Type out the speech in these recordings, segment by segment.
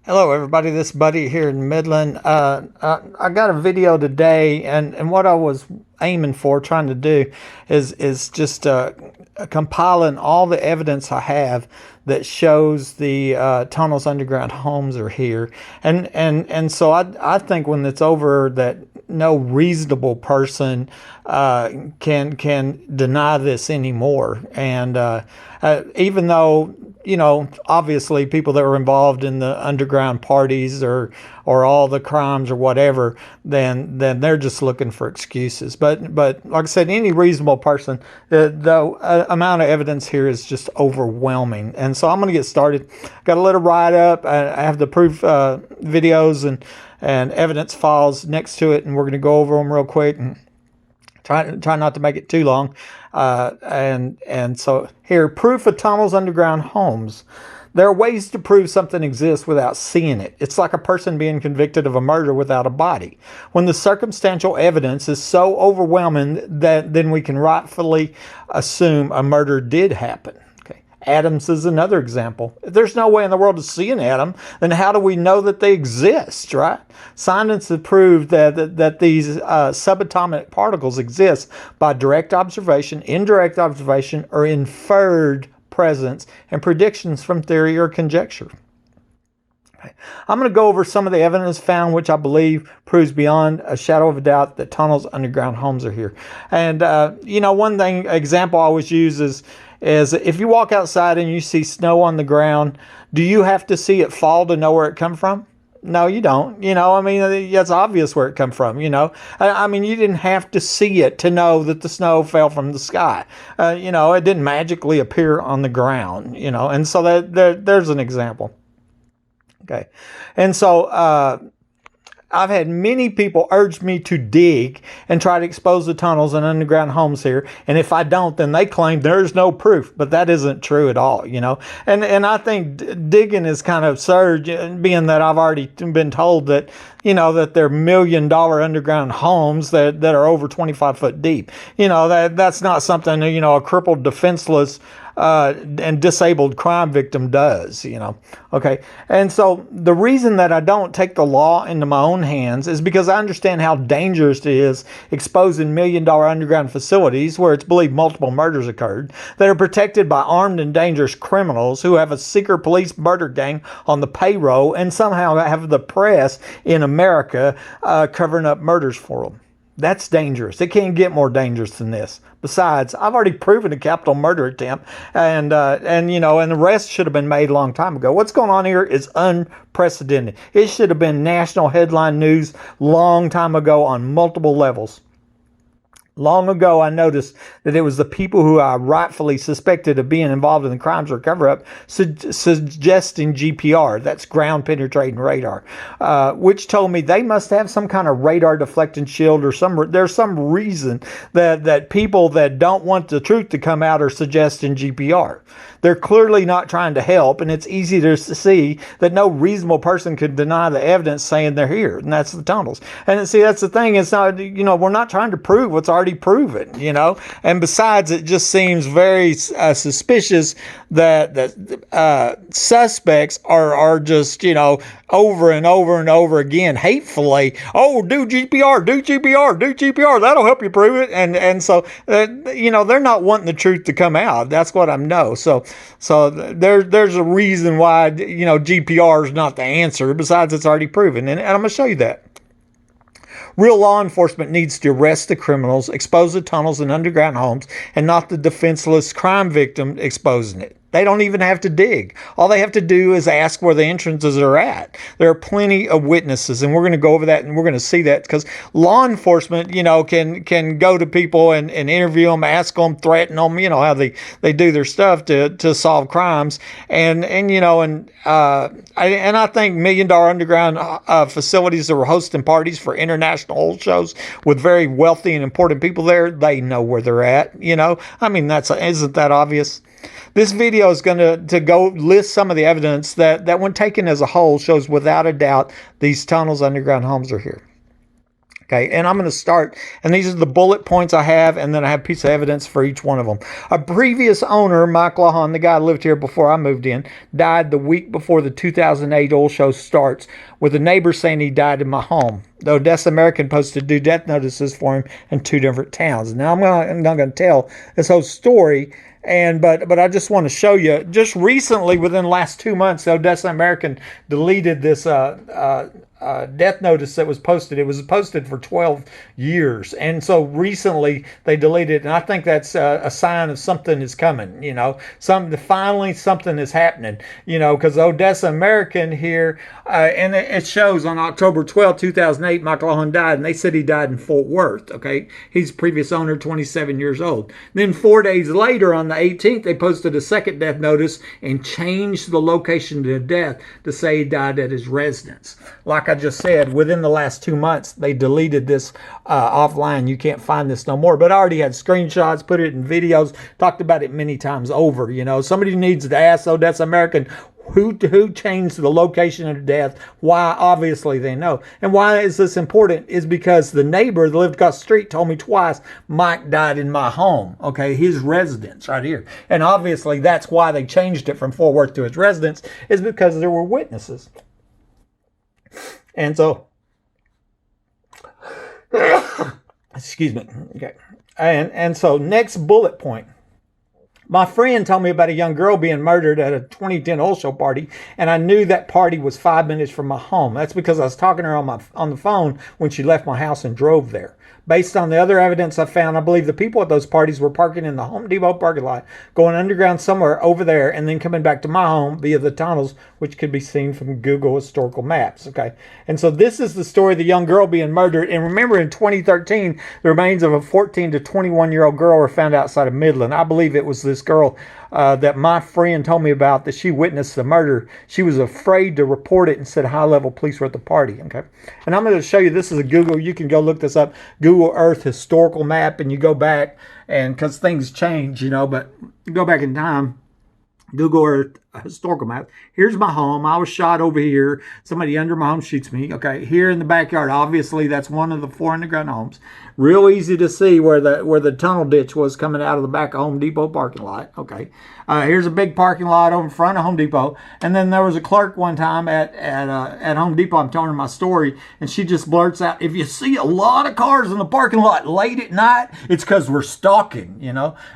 Hello, everybody. This Buddy here in Midland. I got a video today, and what I was aiming for, trying to do, is just compiling all the evidence I have that shows the tunnels, underground homes are here, and so I think when it's over that no reasonable person can deny this anymore, and even though obviously people that were involved in the underground parties or all the crimes or whatever, then they're just looking for excuses. But like I said, any reasonable person, the amount of evidence here is just overwhelming. And so I'm going to get started. Got a little write up. I have the proof videos and evidence files next to it, and we're going to go over them real quick and try not to make it too long. And so here, proof of tunnels, underground homes. There are ways to prove something exists without seeing it. It's like a person being convicted of a murder without a body. When the circumstantial evidence is so overwhelming that then we can rightfully assume a murder did happen. Atoms is another example. If there's no way in the world to see an atom, then how do we know that they exist, right? Scientists have proved that these subatomic particles exist by direct observation, indirect observation, or inferred presence and predictions from theory or conjecture. I'm going to go over some of the evidence found, which I believe proves beyond a shadow of a doubt that tunnels, underground homes are here. And, one example I always use is if you walk outside and you see snow on the ground, do you have to see it fall to know where it come from? No, you don't. It's obvious where it come from, you didn't have to see it to know that the snow fell from the sky. It didn't magically appear on the ground, and so there's an example. Okay. And so, I've had many people urge me to dig and try to expose the tunnels and underground homes here. And if I don't, then they claim there's no proof. But that isn't true at all, And I think digging is kind of absurd, being that I've already been told that, that they're $1 million underground homes that are over 25 foot deep. That's not something, a crippled, defenseless and disabled crime victim does, Okay. And so the reason that I don't take the law into my own hands is because I understand how dangerous it is exposing $1 million underground facilities where it's believed multiple murders occurred that are protected by armed and dangerous criminals who have a secret police murder gang on the payroll and somehow have the press in America covering up murders for them. That's dangerous. It can't get more dangerous than this. Besides, I've already proven a capital murder attempt, and the rest should have been made a long time ago. What's going on here is unprecedented. It should have been national headline news long time ago on multiple levels. Long ago, I noticed that it was the people who I rightfully suspected of being involved in the crimes or cover-up suggesting GPR, that's ground penetrating radar, which told me they must have some kind of radar deflecting shield or there's some reason that people that don't want the truth to come out are suggesting GPR. They're clearly not trying to help, and it's easy to see that no reasonable person could deny the evidence saying they're here, and that's the tunnels. And see, that's the thing. It's not, we're not trying to prove what's already proven, And besides, it just seems very suspicious that suspects are just, over and over and over again, hatefully, oh, do GPR, do GPR, do GPR. That'll help you prove it. And so, they're not wanting the truth to come out. That's what I know. So there's a reason why, GPR is not the answer. Besides, it's already proven. And I'm going to show you that. Real law enforcement needs to arrest the criminals, expose the tunnels and underground homes, and not the defenseless crime victim exposing it. They don't even have to dig. All they have to do is ask where the entrances are at. There are plenty of witnesses, and we're going to go over that, and we're going to see that because law enforcement, can go to people and interview them, ask them, threaten them, how they do their stuff to solve crimes, and I think $1 million underground facilities that were hosting parties for international oil shows with very wealthy and important people there, they know where they're at. Isn't that obvious? This video is going to go list some of the evidence that when taken as a whole shows without a doubt these tunnels, underground homes are here. Okay, and I'm going to start, and these are the bullet points I have, and then I have a piece of evidence for each one of them. A previous owner, Mike Lahan, the guy who lived here before I moved in, died the week before the 2008 oil show starts, with a neighbor saying he died in my home. The Odessa American posted 2 death notices for him in 2 different towns. Now, I'm not going to tell this whole story, but I just want to show you, just recently, within the last 2 months, the Odessa American deleted this death notice that was posted. It was posted for 12 years. And so recently they deleted it. And I think that's a sign of something is coming, finally something is happening, because Odessa American here, and it shows on October 12, 2008, Michael Owen died, and they said he died in Fort Worth. Okay. He's previous owner, 27 years old. Then 4 days later, on the 18th, they posted a second death notice and changed the location to death to say he died at his residence. Like I just said, within the last 2 months, they deleted this offline. You can't find this no more. But I already had screenshots, put it in videos, talked about it many times over. Somebody needs to ask Odessa American who changed the location of death. Why? Obviously, they know. And why is this important? Is because the neighbor that lived across the street told me twice, Mike died in my home. Okay, his residence right here. And obviously, that's why they changed it from Fort Worth to his residence, is because there were witnesses. And so, excuse me. Okay. And so next bullet point. My friend told me about a young girl being murdered at a 2010 oil show party, and I knew that party was 5 minutes from my home. That's because I was talking to her on the phone when she left my house and drove there. Based on the other evidence I found, I believe the people at those parties were parking in the Home Depot parking lot, going underground somewhere over there, and then coming back to my home via the tunnels, which could be seen from Google historical maps. Okay, and so this is the story of the young girl being murdered. And remember, in 2013, the remains of a 14 to 21-year-old girl were found outside of Midland. I believe it was this girl that my friend told me about, that she witnessed the murder. She was afraid to report it and said high-level police were at the party. Okay, and I'm going to show you, this is a Google, you can go look this up, Google Earth historical map, and you go back, and because things change, but you go back in time, Google Earth historical map. Here's my home. I was shot over here. Somebody under my home shoots me. Okay, here in the backyard, obviously that's one of the 4 underground homes. Real easy to see where the tunnel ditch was coming out of the back of Home Depot parking lot. Okay, here's a big parking lot over in front of Home Depot. And then there was a clerk one time at Home Depot. I'm telling her my story, and she just blurts out, "If you see a lot of cars in the parking lot late at night, it's because we're stalking."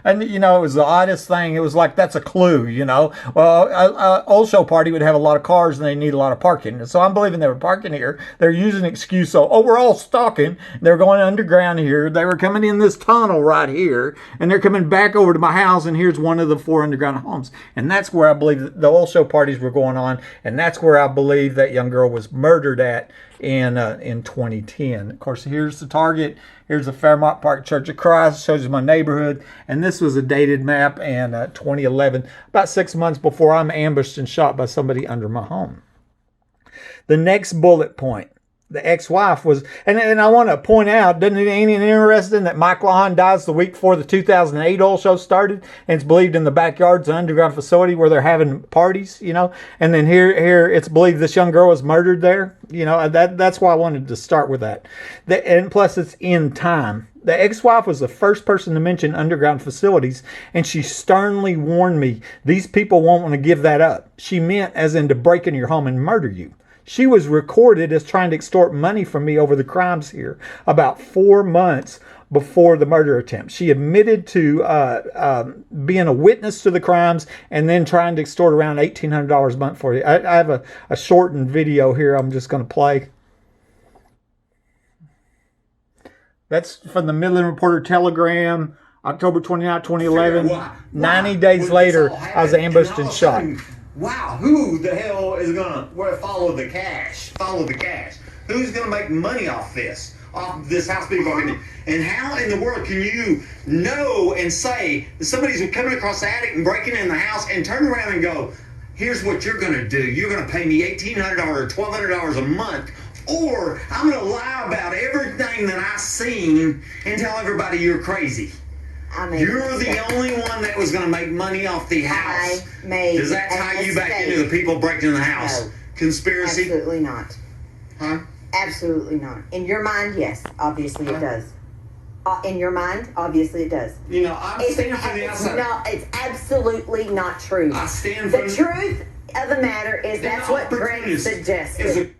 And it was the oddest thing. It was like, that's a clue. Well, an old show party would have a lot of cars and they need a lot of parking. So I'm believing they were parking here. They're using an excuse. So, we're all stalking. They're going underground here. They were coming in this tunnel right here, and they're coming back over to my house, and here's one of the 4 underground homes. And that's where I believe the old show parties were going on, and that's where I believe that young girl was murdered at in 2010. Of course, here's the target. Here's the Fairmont Park Church of Christ. Shows you my neighborhood. And this was a dated map in 2011, about 6 months before I'm ambushed and shot by somebody under my home. The next bullet point. The ex-wife was, and I want to point out, doesn't it ain't it interesting that Mike Lahan dies the week before the 2008 oil show started, and it's believed in the backyard's an underground facility where they're having parties, and then here it's believed this young girl was murdered there, that's why I wanted to start with that. And plus it's in time. The ex-wife was the first person to mention underground facilities, and she sternly warned me, these people won't want to give that up. She meant as in to break into your home and murder you. She was recorded as trying to extort money from me over the crimes here about 4 months before the murder attempt. She admitted to being a witness to the crimes and then trying to extort around $1,800 a month for you. I have a shortened video here I'm just going to play. That's from the Midland Reporter Telegram, October 29, 2011. 90 days later, I was ambushed and shot. Wow, who the hell is going to follow the cash? Follow the cash. Who's going to make money off this house being broken in? And how in the world can you know and say that somebody's coming across the attic and breaking in the house and turn around and go, here's what you're going to do. You're going to pay me $1,800 or $1,200 a month, or I'm going to lie about everything that I've seen and tell everybody you're crazy. You're the only one that was going to make money off the house. Does that tie you back into the people breaking in the house? No. Conspiracy? Absolutely not. Huh? Absolutely not. In your mind, yes. Obviously it does. In your mind, obviously it does. You know, I'm standing for the outside. No, it's absolutely not true. I stand for the truth of the matter is that's what Greg suggested.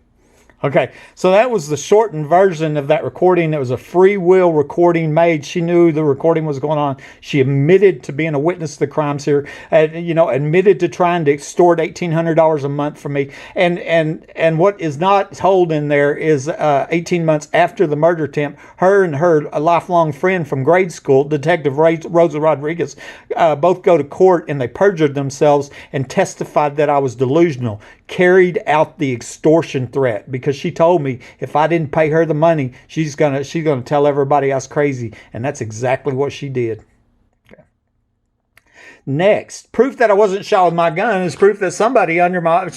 Okay, so that was the shortened version of that recording. It was a free will recording made. She knew the recording was going on. She admitted to being a witness to the crimes here. Admitted to trying to extort $1,800 a month from me. And what is not told in there is 18 months after the murder attempt, her and her lifelong friend from grade school, Detective Rosa Rodriguez, both go to court and they perjured themselves and testified that I was delusional. Carried out the extortion threat because she told me if I didn't pay her the money, she's gonna tell everybody I was crazy, and that's exactly what she did. Okay. Next, proof that I wasn't shot with my gun is proof that somebody under my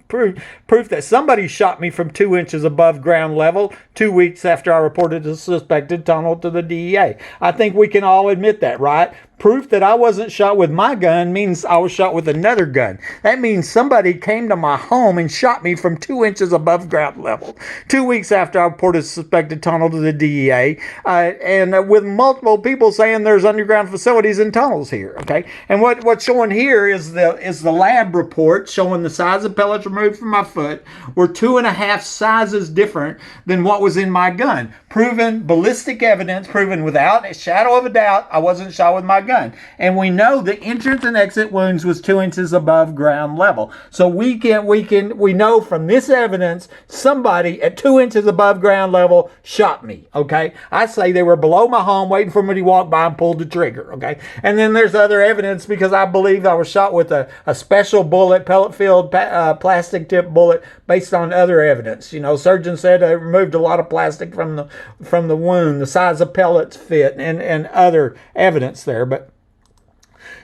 proof that somebody shot me from 2 inches above ground level 2 weeks after I reported a suspected tunnel to the DEA. I think we can all admit that, right? Proof that I wasn't shot with my gun means I was shot with another gun. That means somebody came to my home and shot me from 2 inches above ground level 2 weeks after I reported a suspected tunnel to the DEA, and with multiple people saying there's underground facilities and tunnels here. Okay, and what's showing here is the lab report showing the size of pellets removed from my foot were 2.5 sizes different than what was in my gun. Proven ballistic evidence, proven without a shadow of a doubt I wasn't shot with my gun. And we know the entrance and exit wounds was 2 inches above ground level. So we know from this evidence somebody at 2 inches above ground level shot me. Okay, I say they were below my home waiting for me to walk by and pulled the trigger. Okay, and then there's other evidence because I believe I was shot with a special bullet, pellet filled plastic tip bullet based on other evidence. You know, surgeons said I removed a lot of plastic from the wound, the size of pellets fit, and other evidence there. But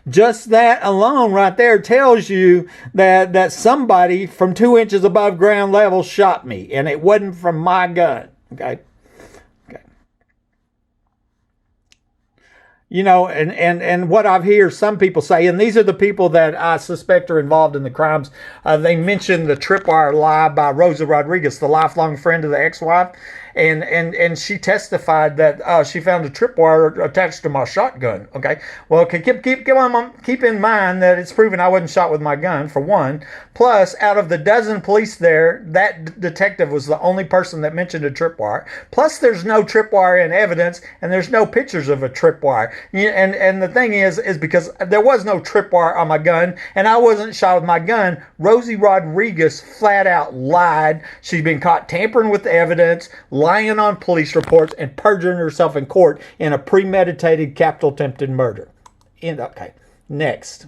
just that alone right there tells you that somebody from 2 inches above ground level shot me, and it wasn't from my gun. Okay. You know, and what I've heard some people say, and these are the people that I suspect are involved in the crimes, they mentioned the tripwire lie by Rosa Rodriguez, the lifelong friend of the ex-wife. And she testified that she found a tripwire attached to my shotgun. Okay, well, keep in mind that it's proven I wasn't shot with my gun, for one. Plus, out of the dozen police there, that detective was the only person that mentioned a tripwire. Plus, there's no tripwire in evidence, and there's no pictures of a tripwire. And the thing is because there was no tripwire on my gun, and I wasn't shot with my gun. Rosie Rodriguez flat out lied. She's been caught tampering with the evidence, lying on police reports, and perjuring herself in court in a premeditated capital attempted murder. Okay, next.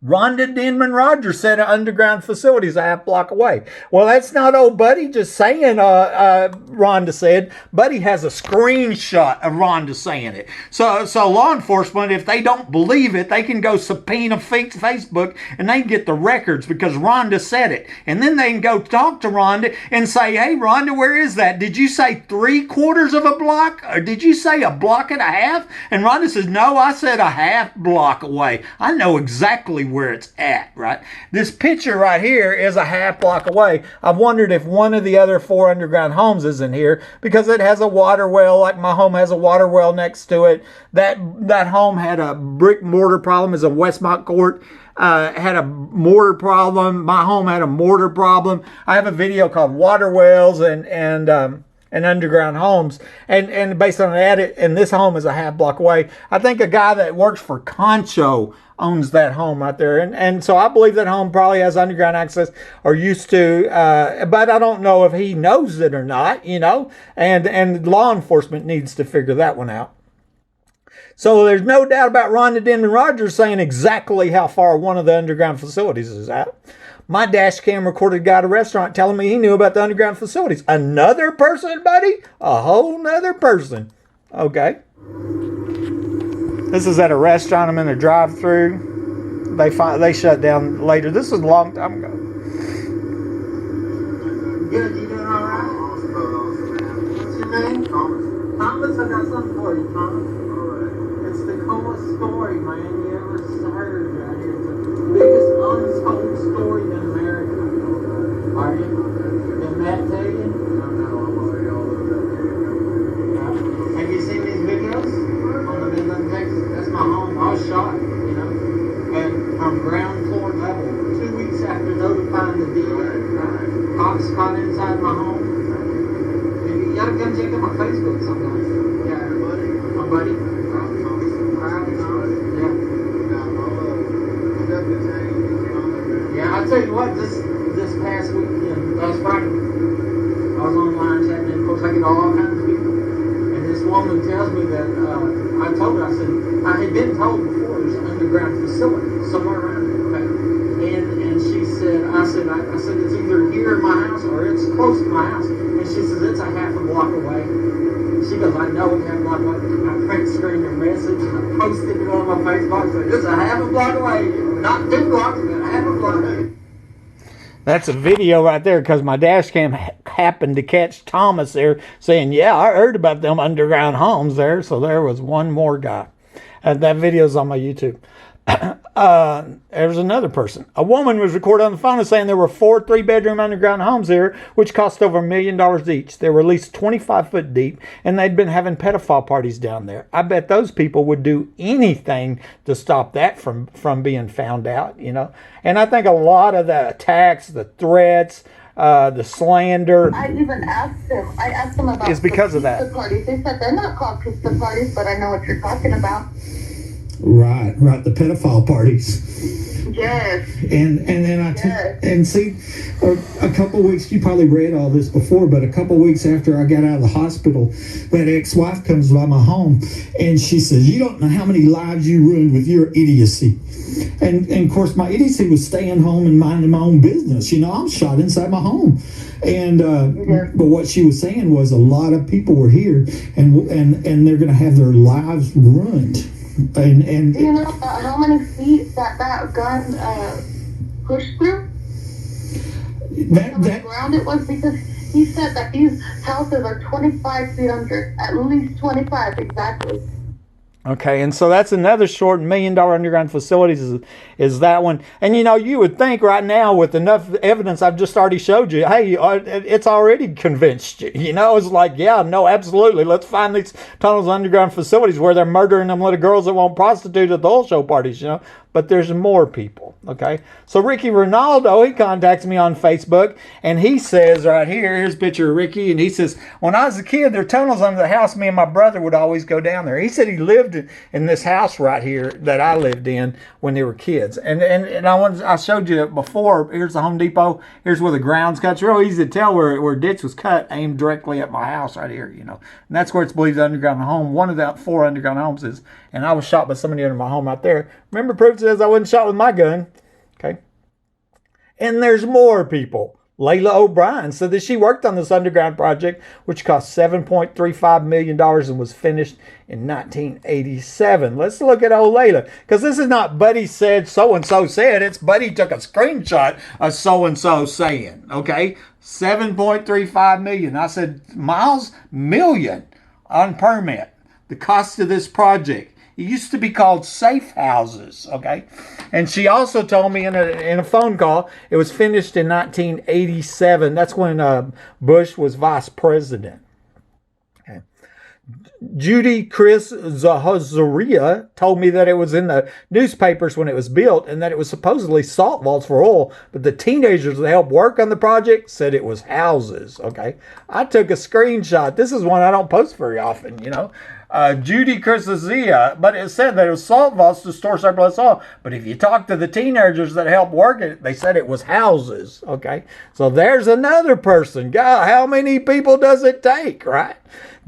Rhonda Denman Rogers said underground facilities a half block away. Well, that's not old Buddy just saying, Rhonda said. Buddy has a screenshot of Rhonda saying it. So law enforcement, if they don't believe it, they can go subpoena Facebook and they can get the records because Rhonda said it. And then they can go talk to Rhonda and say, hey, Rhonda, where is that? Did you say 3/4 of a block? Or did you say a block and a half? And Rhonda says, no, I said a half block away. I know exactly where it's at, right? This picture right here is a half block away. I've wondered if one of the other 4 underground homes is in here because it has a water well, like my home has a water well next to it. That home had a brick mortar problem, as a Westmont Court had a mortar problem. My home had a mortar problem. I have a video called Water Wells and underground homes, and based on that, and this home is a half block away. I think a guy that works for Concho owns that home right there, and so I believe that home probably has underground access or used to, but I don't know if he knows it or not, you know, and law enforcement needs to figure that one out. So there's no doubt about Rhonda Denman Rogers saying exactly how far one of the underground facilities is at. My Dashcam recorded a guy at a restaurant telling me he knew about the underground facilities. Another person, buddy? A whole nother person. Okay. This is at a restaurant. I'm in a drive-thru. They shut down later. This was a long time ago. Good, you doing all right? What's your name? Thomas, I got something for you, Thomas. It's the coolest story, man, you ever heard right here. It's the biggest untold story in America. Are you? Did Matt tell you? Have you seen these videos on the Midland, Texas? That's my home. I was shot, and from ground floor level. 2 weeks after notifying the DA, cops caught inside my home. You gotta come check out my Facebook sometime. Yeah, my buddy. Yeah, I'll tell you what, this past weekend, last Friday, I was online chatting, and of course I get all kinds of people. And this woman tells me that, I told her, I said, I had been told before there's an underground facility somewhere around here, okay? And she said, I said, it's either here in my house or it's close to my house. And she says, it's a half a block away. She goes, I know it's half a block away. I print screened her message, I posted it on my Facebook, said, it's a half a block away. Not 2 blocks, but a half a block away. That's a video right there, because my dash cam happened to catch Thomas there saying, yeah, I heard about them underground homes there. So there was one more guy. That video's on my YouTube. There's another person. A woman was recorded on the phone saying there were 4 3-bedroom underground homes here, which cost over $1 million each. They were at least 25 foot deep, and they'd been having pedophile parties down there. I bet those people would do anything to stop that from being found out, And I think a lot of the attacks, the threats, the slander. I even asked them. I asked them about is because of that. pizza parties. They said they're not called pizza parties, but I know what you're talking about. Right, the pedophile parties. Yes. And then and see, a couple of weeks, you probably read all this before, but a couple of weeks after I got out of the hospital, that ex-wife comes by my home, and she says, you don't know how many lives you ruined with your idiocy. And of course, my idiocy was staying home and minding my own business. I'm shot inside my home. And but what she was saying was a lot of people were here, and they're going to have their lives ruined. And do you know how many feet that gun pushed through? that Ground it was, because he said that these houses are 25 feet under, at least 25 exactly. Okay, and so that's another short $1 million underground facilities is that one. And you would think right now with enough evidence I've just already showed you, hey, it's already convinced you. It's like, yeah, no, absolutely. Let's find these tunnels, underground facilities where they're murdering them little girls that won't prostitute at the whole show parties, But there's more people, okay? So Ricky Ronaldo, he contacts me on Facebook, and he says right here, here's a picture of Ricky, and he says, when I was a kid, there were tunnels under the house. Me and my brother would always go down there. He said he lived in this house right here that I lived in when they were kids. And I showed you before, here's the Home Depot, here's where the ground's cut. It's real easy to tell where a ditch was cut, aimed directly at my house right here, And that's where it's believed the underground home, one of the 4 underground homes is. And I was shot by somebody under my home out there. Remember, proof says I wasn't shot with my gun. Okay. And there's more people. Layla O'Brien said that she worked on this underground project, which cost $7.35 million and was finished in 1987. Let's look at old Layla, because this is not Buddy said so-and-so said. It's Buddy took a screenshot of so-and-so saying, okay? $7.35 million. I said, Miles, million on permit. The cost of this project. It used to be called safe houses, okay? And she also told me in a phone call, it was finished in 1987. That's when Bush was vice president. Okay. Judy Chris Zaharia told me that it was in the newspapers when it was built and that it was supposedly salt vaults for oil, but the teenagers that helped work on the project said it was houses, okay? I took a screenshot. This is one I don't post very often, Judy Chrysasia, but it said that it was salt vaults to store surplus oil. But if you talk to the teenagers that helped work it, they said it was houses. Okay, so there's another person. God, how many people does it take, right?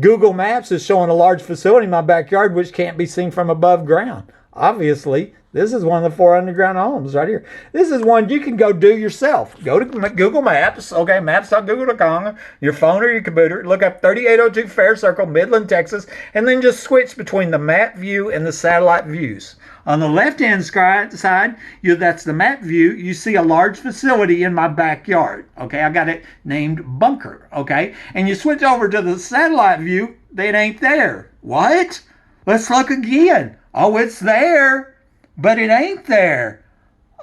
Google Maps is showing a large facility in my backyard which can't be seen from above ground. Obviously, this is one of the 4 underground homes right here. This is one you can go do yourself. Go to Google Maps, okay, maps.google.com, your phone or your computer, look up 3802 Fair Circle, Midland, Texas, and then just switch between the map view and the satellite views. On the left-hand side, that's the map view. You see a large facility in my backyard, okay? I got it named Bunker, okay? And you switch over to the satellite view, it ain't there. What? Let's look again. Oh, it's there. But it ain't there.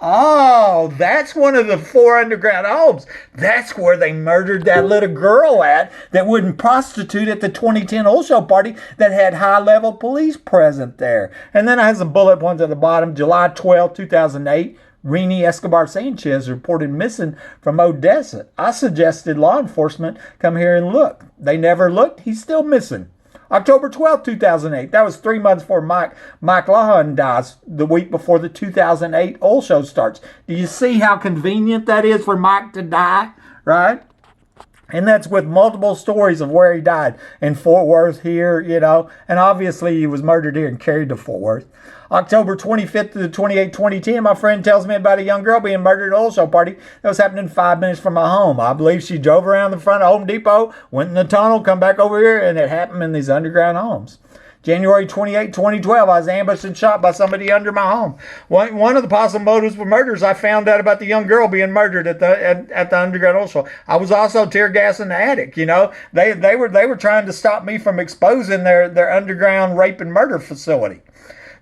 Oh, that's one of the 4 underground homes. That's where they murdered that little girl at that wouldn't prostitute at the 2010 oil show party that had high-level police present there. And then I have some bullet points at the bottom. July 12, 2008, Rini Escobar Sanchez reported missing from Odessa. I suggested law enforcement come here and look. They never looked. He's still missing. October 12, 2008. That was 3 months before Mike Lahan dies, the week before the 2008 oil show starts. Do you see how convenient that is for Mike to die, right? And that's with multiple stories of where he died. In Fort Worth here, and obviously he was murdered here and carried to Fort Worth. October 25th to the 28th, 2010, my friend tells me about a young girl being murdered at an oil show party that was happening 5 minutes from my home. I believe she drove around the front of Home Depot, went in the tunnel, come back over here, and it happened in these underground homes. January 28, 2012, I was ambushed and shot by somebody under my home. One of the possible motives for murders, I found out about the young girl being murdered at the underground oil show. I was also tear gas in the attic. They were trying to stop me from exposing their underground rape and murder facility.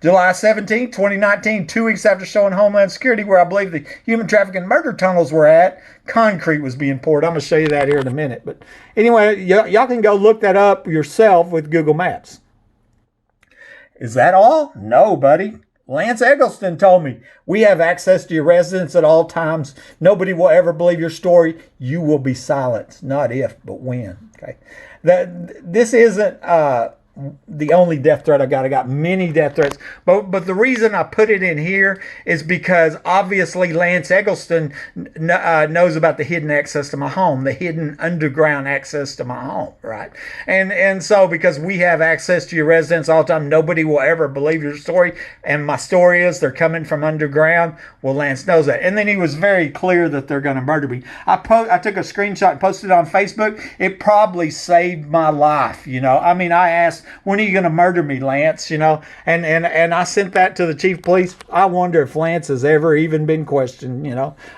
July 17, 2019, 2 weeks after showing Homeland Security where I believe the human trafficking murder tunnels were at, concrete was being poured. I'm going to show you that here in a minute. But anyway, y'all can go look that up yourself with Google Maps. Is that all? No, buddy. Lance Eggleston told me, we have access to your residence at all times. Nobody will ever believe your story. You will be silenced. Not if, but when. Okay. This isn't the only death threat I got. I got many death threats. But the reason I put it in here is because obviously Lance Eggleston knows about the hidden access to my home, the hidden underground access to my home, right? And so because we have access to your residence all the time, nobody will ever believe your story. And my story is they're coming from underground. Well, Lance knows that. And then he was very clear that they're going to murder me. I took a screenshot and posted it on Facebook. It probably saved my life, I mean, I asked, when are you going to murder me, Lance? And I sent that to the chief of police. I wonder if Lance has ever even been questioned,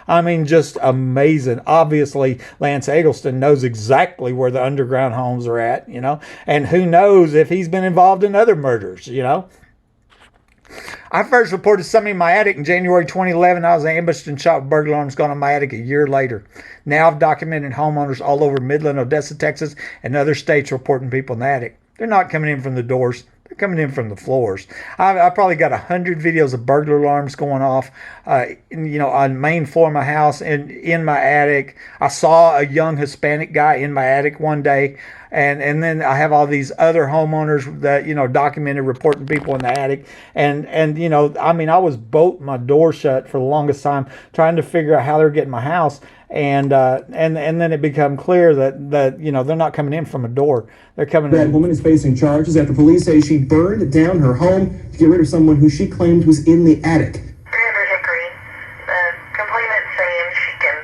I mean, just amazing. Obviously, Lance Eggleston knows exactly where the underground homes are at, and who knows if he's been involved in other murders, I first reported something in my attic in January 2011. I was ambushed and shot with burglar alarms gone in my attic a year later. Now I've documented homeowners all over Midland, Odessa, Texas, and other states reporting people in the attic. They're not coming in from the doors. They're coming in from the floors. I probably got 100 videos of burglar alarms going off, on the main floor of my house and in my attic. I saw a young Hispanic guy in my attic one day. And then I have all these other homeowners that, documented reporting people in the attic. And I mean, I was bolting my door shut for the longest time, trying to figure out how they're getting my house. And then it became clear that they're not coming in from a door. They're coming in. That woman is facing charges after police say she burned down her home to get rid of someone who she claimed was in the attic. Hickory. The complainant saying she can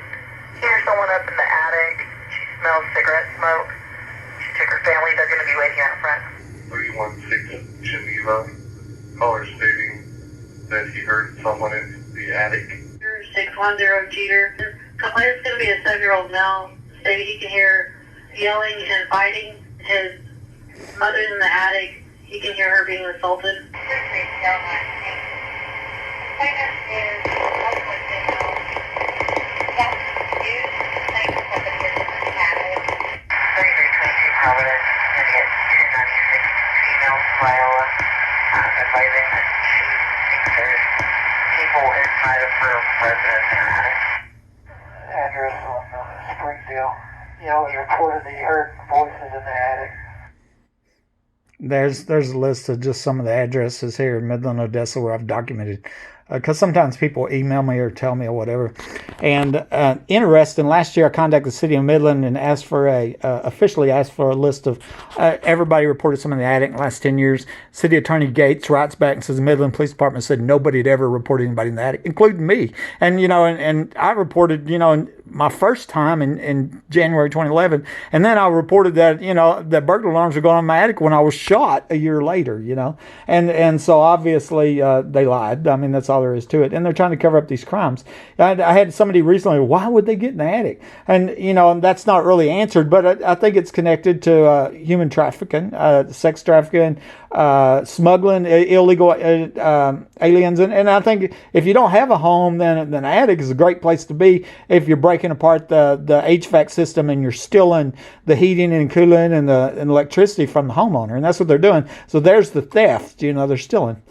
hear someone up in the attic. She smells cigarette smoke. She took her family. They're going to be waiting out front. 316 Geneva. Caller stating that he heard someone in the attic. 610 Jeter. Complainant's going to be a 7-year-old male. Stating he can hear yelling and fighting. His mother's in the attic. He can hear her being assaulted. Advising that she thinks there's people inside of her residence in her attic. Address on Springfield. It was reported that you heard voices in the attic. There's a list of just some of the addresses here in Midland, Odessa where I've documented. Because sometimes people email me or tell me or whatever. And interesting, last year I contacted the city of Midland and officially asked for a list of everybody reported something in the attic in the last 10 years. City Attorney Gates writes back and says the Midland Police Department said nobody had ever reported anybody in the attic, including me. And, and I reported, my first time in January 2011, and then I reported that that burglar alarms were going on in my attic when I was shot a year later. And so obviously they lied. I mean, that's all there is to it, and they're trying to cover up these crimes. I had somebody recently, why would they get in the attic? And and that's not really answered, but I think it's connected to human trafficking, sex trafficking, smuggling illegal aliens, and I think if you don't have a home, then an attic is a great place to be if you're breaking apart the HVAC system and you're stealing the heating and cooling and the electricity from the homeowner, and that's what they're doing. So there's the theft. They're stealing.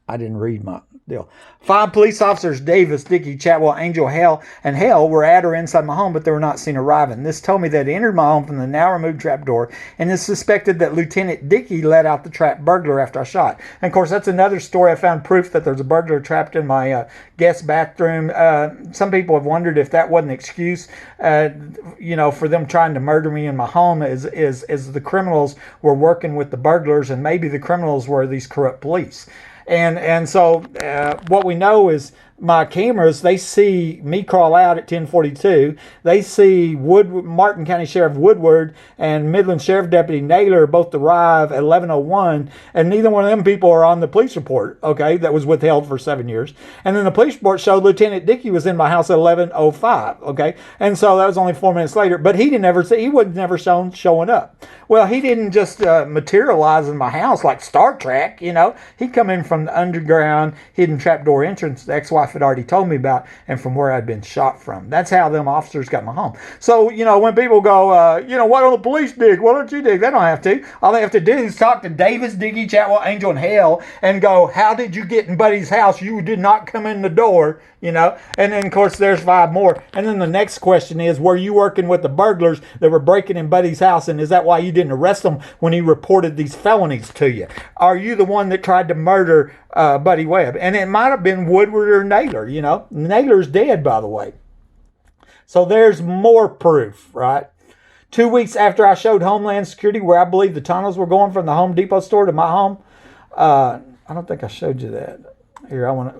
I didn't read my deal. 5 police officers, Davis, Dickey, Chatwell, Angel, and Hale, were at or inside my home, but they were not seen arriving. This told me that they entered my home from the now removed trap door, and it's suspected that Lieutenant Dickey let out the trap burglar after I shot. And of course, that's another story. I found proof that there's a burglar trapped in my guest bathroom. Some people have wondered if that wasn't an excuse, for them trying to murder me in my home, is the criminals were working with the burglars, and maybe the criminals were these corrupt police. And so what we know is my cameras, they see me crawl out at 10:42. They see Martin County Sheriff Woodward and Midland Sheriff Deputy Naylor both arrive at 11:01, and neither one of them people are on the police report, okay, that was withheld for 7 years. And then the police report showed Lieutenant Dickey was in my house at 11:05, okay? And so that was only 4 minutes later, but he was never showing up. Well, he didn't just materialize in my house like Star Trek, He'd come in from the underground hidden trapdoor entrance the ex-wife had already told me about, and from where I'd been shot from. That's how them officers got my home. So, when people go, why don't the police dig? Why don't you dig? They don't have to. All they have to do is talk to Davis, Dickey, Chatwell, Angel, and Hale and go, how did you get in Buddy's house? You did not come in the door, And then, of course, there's 5 more. And then the next question is, were you working with the burglars that were breaking in Buddy's house, and is that why you didn't arrest him when he reported these felonies to you? Are you the one that tried to murder Buddy Webb? And it might have been Woodward or Naylor, Naylor's dead, by the way. So there's more proof, right? 2 weeks after I showed Homeland Security where I believe the tunnels were going from the Home Depot store to my home, I don't think I showed you that. Here, I want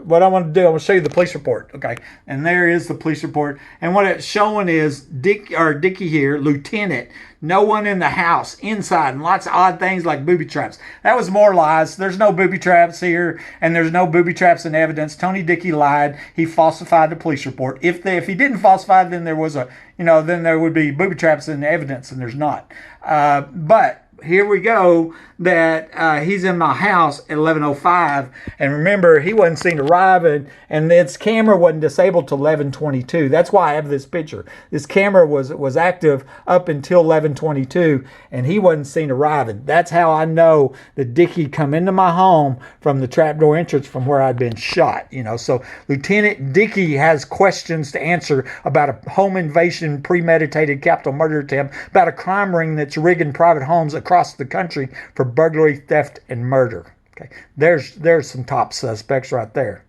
to show you the police report, okay? And there is the police report. And what it's showing is Dickey here, Lieutenant, no one in the house, inside, and lots of odd things like booby traps. That was more lies. There's no booby traps here, and there's no booby traps in evidence. Tony Dickey lied. He falsified the police report. If he didn't falsify, then there was then there would be booby traps in the evidence, and there's not. But here we go, that he's in my house at 11:05, and remember, he wasn't seen arriving, and its camera wasn't disabled till 11:22. That's why I have this picture. This camera was active up until 11:22, and he wasn't seen arriving. That's how I know that Dickey come into my home from the trapdoor entrance from where I'd been shot. So Lieutenant Dickey has questions to answer about a home invasion, premeditated capital murder attempt, about a crime ring that's rigging private homes across the country for burglary, theft, and murder. Okay, there's some top suspects right there.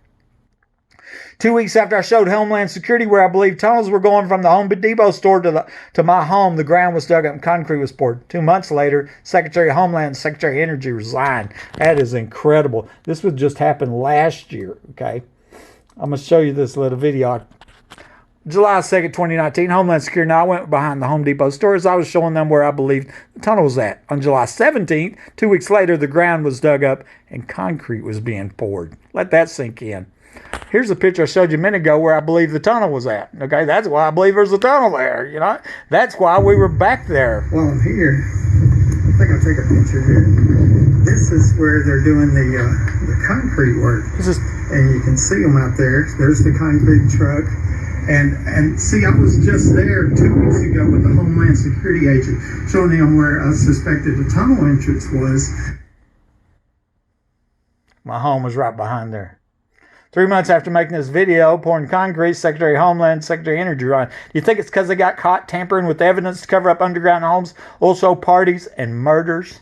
2 weeks after I showed Homeland Security where I believe tunnels were going from the Home Depot store to my home, the ground was dug up and concrete was poured. 2 months later, Secretary of Homeland and Secretary of Energy resigned. That is incredible. This would just happen last year, okay? I'm going to show you this little video. July 2nd, 2019, Homeland Security. Now, I went behind the Home Depot stores. I was showing them where I believed the tunnel was at. On July 17th, 2 weeks later, the ground was dug up and concrete was being poured. Let that sink in. Here's a picture I showed you a minute ago where I believe the tunnel was at. Okay, that's why I believe there's a tunnel there. That's why we were back there. Well, I'm here. I think I'll take a picture here. This is where they're doing the concrete work. And you can see them out there. There's the concrete truck. And see, I was just there 2 weeks ago with the Homeland Security agent, showing him where I suspected the tunnel entrance was. My home was right behind there. 3 months after making this video, pouring concrete, Secretary of Homeland, Secretary of Energy on. Do you think it's because they got caught tampering with evidence to cover up underground homes, also parties, and murders?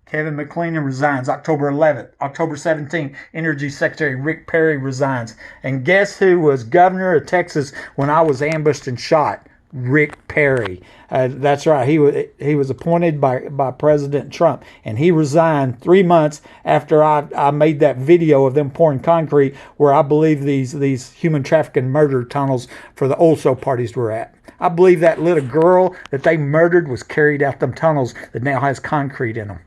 Kevin McClellan resigns October 11th. October 17th, Energy Secretary Rick Perry resigns. And guess who was governor of Texas when I was ambushed and shot? Rick Perry. That's right. He was appointed by President Trump, and he resigned 3 months after I made that video of them pouring concrete where I believe these human trafficking murder tunnels for the also parties were at. I believe that little girl that they murdered was carried out them tunnels that now has concrete in them.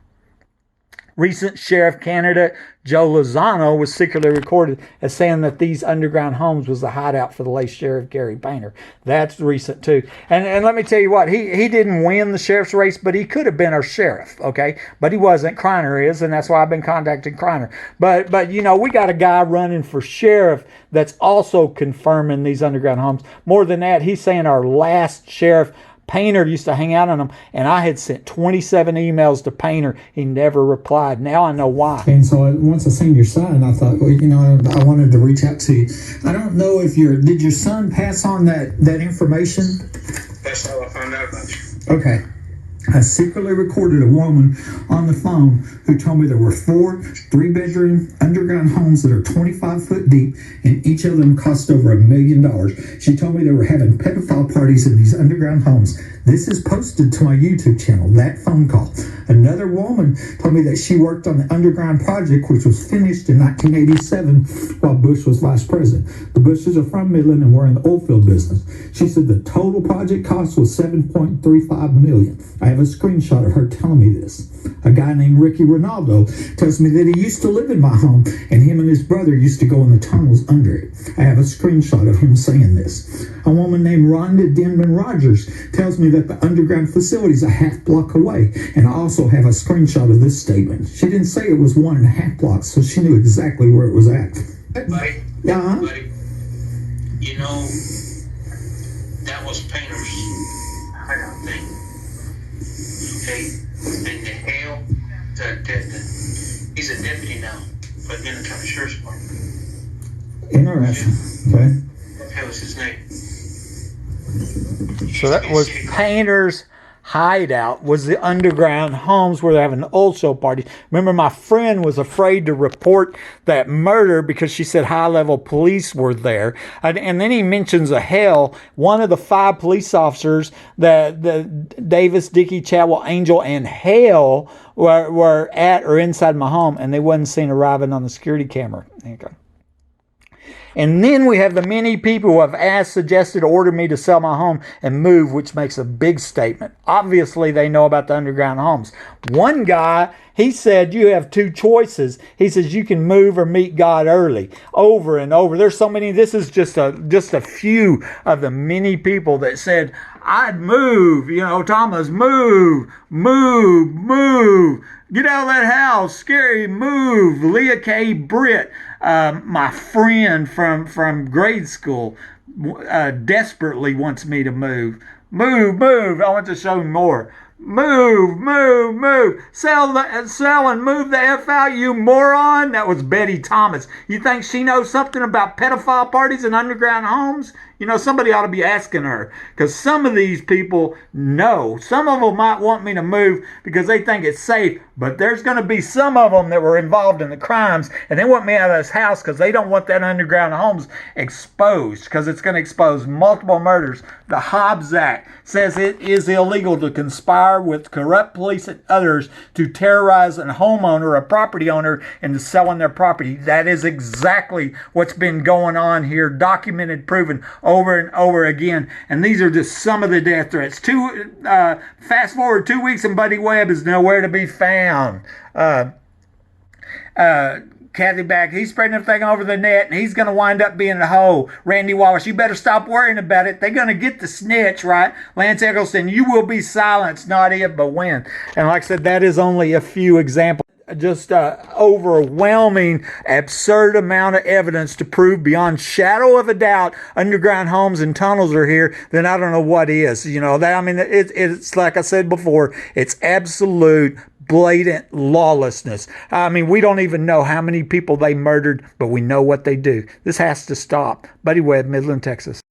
Recent sheriff candidate Joe Lozano was secretly recorded as saying that these underground homes was the hideout for the late Sheriff Gary Painter. That's recent too. And let me tell you what, he didn't win the sheriff's race, but he could have been our sheriff, okay? But he wasn't. Kreiner is, and that's why I've been contacting Kreiner. But you know, we got a guy running for sheriff that's also confirming these underground homes. More than that, he's saying our last sheriff, Painter, used to hang out on them, and I had sent 27 emails to Painter. He never replied. Now I know why. And so once I seen your son, I thought, well, you know, I wanted to reach out to you. I don't know if did your son pass on that information? That's how I found out about you. Okay. I secretly recorded a woman on the phone who told me there were 4 3-bedroom underground homes that are 25 foot deep, and each of them cost over $1 million. She told me they were having pedophile parties in these underground homes. This is posted to my YouTube channel, that phone call. Another woman told me that she worked on the underground project, which was finished in 1987 while Bush was vice president. The Bushes are from Midland and were in the oilfield business. She said the total project cost was $7.35 million. I have a screenshot of her telling me this. A guy named Ricky Ronaldo tells me that he used to live in my home and him and his brother used to go in the tunnels under it. I have a screenshot of him saying this. A woman named Rhonda Denman Rogers tells me that the underground facility is a half block away, and I also have a screenshot of this statement. She didn't say it was 1.5 blocks, so she knew exactly where it was at. Buddy, Yeah. buddy, you know, that was Painter's hideout thing. Okay, and the hell, he's a deputy now, but in the county sheriff's department. Interesting. Okay. What the hell is his name? So that was Painter's hideout, was the underground homes where they're having also parties. Remember, my friend was afraid to report that murder because she said high-level police were there. And then he mentions a hell. One of the 5 police officers, the Davis, Dickey, Chadwell, Angel, and Hale were at or inside my home, and they wasn't seen arriving on the security camera. There you go. And then we have the many people who have asked, suggested, ordered me to sell my home and move, which makes a big statement. Obviously, they know about the underground homes. One guy, he said, you have 2 choices. He says, you can move or meet God early. Over and over. There's so many. This is just a few of the many people that said, I'd move. You know, Thomas, move. Get out of that house. Scary, move. Leah K. Britt, my friend from grade school, desperately wants me to move. Move. I want to show more. Move. Sell and move the F out, you moron. That was Betty Thomas. You think she knows something about pedophile parties and underground homes? You know, somebody ought to be asking her, because some of these people know. Some of them might want me to move because they think it's safe, but there's going to be some of them that were involved in the crimes, and they want me out of this house because they don't want that underground homes exposed, because it's going to expose multiple murders. The Hobbs Act says it is illegal to conspire with corrupt police and others to terrorize a homeowner, a property owner, into selling their property. That is exactly what's been going on here, documented, proven over and over again. And these are just some of the death threats. Fast forward 2 weeks and Buddy Webb is nowhere to be found. Kathy Back, he's spreading everything over the net, and he's going to wind up being a hoe. Randy Wallace, you better stop worrying about it. They're going to get the snitch, right? Lance Eggleston, you will be silenced, not if, but when. And like I said, that is only a few examples. Just overwhelming, absurd amount of evidence to prove beyond shadow of a doubt underground homes and tunnels are here, then I don't know what is. You know, that, I mean, it's like I said before, it's absolute blatant lawlessness. I mean, we don't even know how many people they murdered, but we know what they do. This has to stop. Buddy Webb, Midland, Texas.